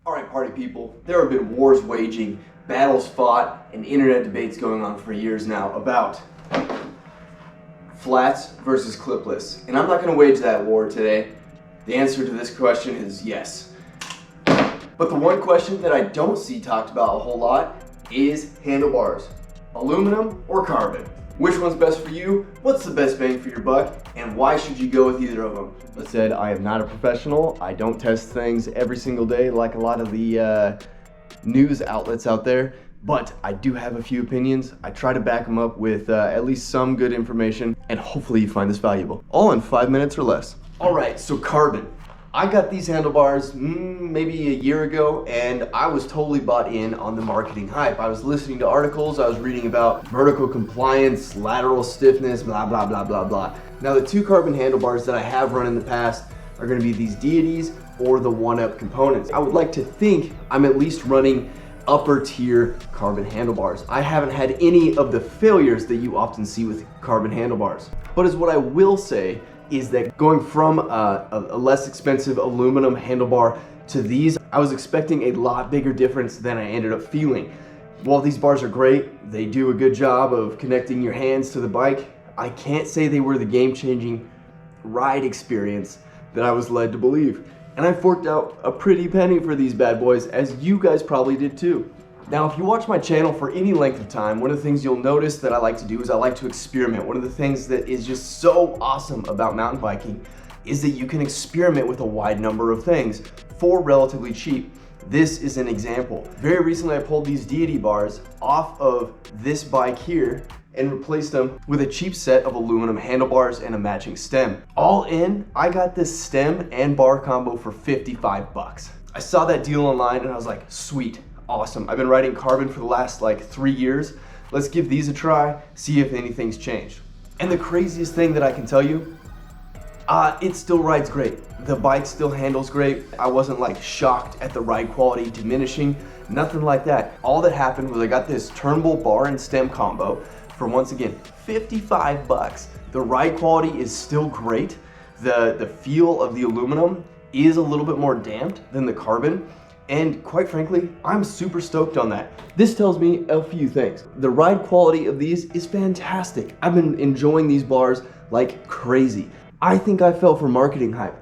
Alright, party people, there have been wars waging, battles fought, and internet debates going on for years now about flats versus clipless. And I'm not going to wage that war today. The answer to this question is yes. But the one question that I don't see talked about a whole lot is handlebars. Aluminum or carbon? Which one's best for you? What's the best bang for your buck? And why should you go with either of them? That said, I am not a professional. I don't test things every single day like a lot of the news outlets out there, but I do have a few opinions. I try to back them up with at least some good information, and hopefully you find this valuable. All in 5 minutes or less. All right, so carbon. I got these handlebars maybe a year ago, and I was totally bought in on the marketing hype. I was listening to articles, I was reading about vertical compliance, lateral stiffness, blah, blah, blah, blah, blah. Now the two carbon handlebars that I have run in the past are gonna be these Deities or the 1-Up components. I would like to think I'm at least running upper tier carbon handlebars. I haven't had any of the failures that you often see with carbon handlebars. But as what I will say is that going from a less expensive aluminum handlebar to these, I was expecting a lot bigger difference than I ended up feeling. While these bars are great, they do a good job of connecting your hands to the bike, I can't say they were the game-changing ride experience that I was led to believe. And I forked out a pretty penny for these bad boys, as you guys probably did too. Now, if you watch my channel for any length of time, one of the things you'll notice that I like to do is I like to experiment. One of the things that is just so awesome about mountain biking is that you can experiment with a wide number of things for relatively cheap. This is an example. Very recently, I pulled these Deity bars off of this bike here and replaced them with a cheap set of aluminum handlebars and a matching stem. All in, I got this stem and bar combo for 55 bucks. I saw that deal online and I was like, sweet. Awesome. I've been riding carbon for the last like 3 years. Let's give these a try, see if anything's changed. And the craziest thing that I can tell you, it still rides great. The bike still handles great. I wasn't like shocked at the ride quality diminishing, nothing like that. All that happened was I got this turnbull bar and stem combo for, once again, 55 bucks. The ride quality is still great. The feel of the aluminum is a little bit more damped than the carbon. And quite frankly, I'm super stoked on that. This tells me a few things. The ride quality of these is fantastic. I've been enjoying these bars like crazy. I think I fell for marketing hype.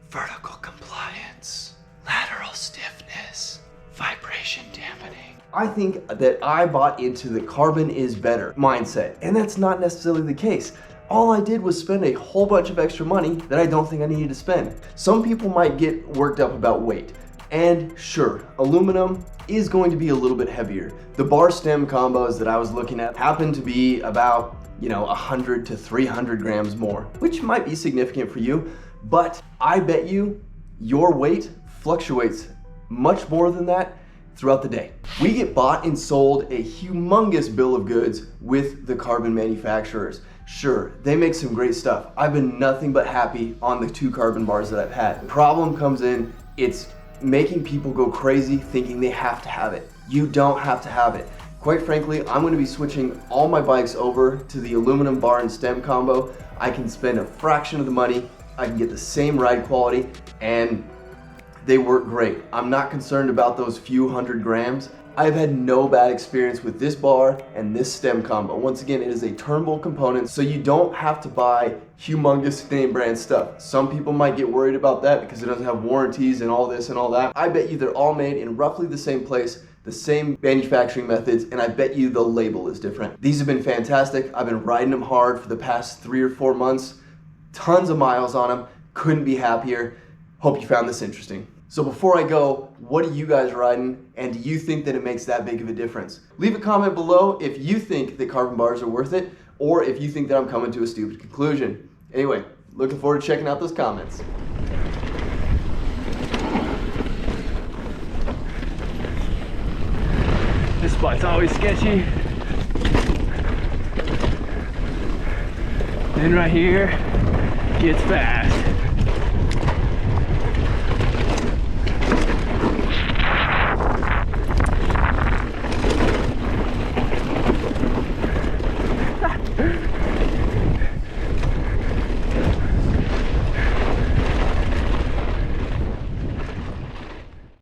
Vertical compliance, lateral stiffness, vibration dampening. I think that I bought into the carbon is better mindset, and that's not necessarily the case. All I did was spend a whole bunch of extra money that I don't think I needed to spend. Some people might get worked up about weight. And sure, aluminum is going to be a little bit heavier. The bar stem combos that I was looking at happen to be about, 100 to 300 grams more, which might be significant for you, but I bet you your weight fluctuates much more than that throughout the day. We get bought and sold a humongous bill of goods with the carbon manufacturers. Sure, they make some great stuff. I've been nothing but happy on the two carbon bars that I've had. The problem comes in, it's making people go crazy thinking they have to have it. You don't have to have it. Quite frankly, I'm going to be switching all my bikes over to the aluminum bar and stem combo. I can spend a fraction of the money, I can get the same ride quality, and they work great. I'm not concerned about those few hundred grams. I've had no bad experience with this bar and this stem combo. Once again, it is a turnbull component, so you don't have to buy humongous name brand stuff. Some people might get worried about that because it doesn't have warranties and all this and all that. I bet you they're all made in roughly the same place, the same manufacturing methods, and I bet you the label is different. These have been fantastic. I've been riding them hard for the past 3 or 4 months. Tons of miles on them. Couldn't be happier. Hope you found this interesting. So before I go, what are you guys riding, and do you think that it makes that big of a difference? Leave a comment below if you think that carbon bars are worth it, or if you think that I'm coming to a stupid conclusion. Anyway, looking forward to checking out those comments. This spot's always sketchy. Then right here, gets fast.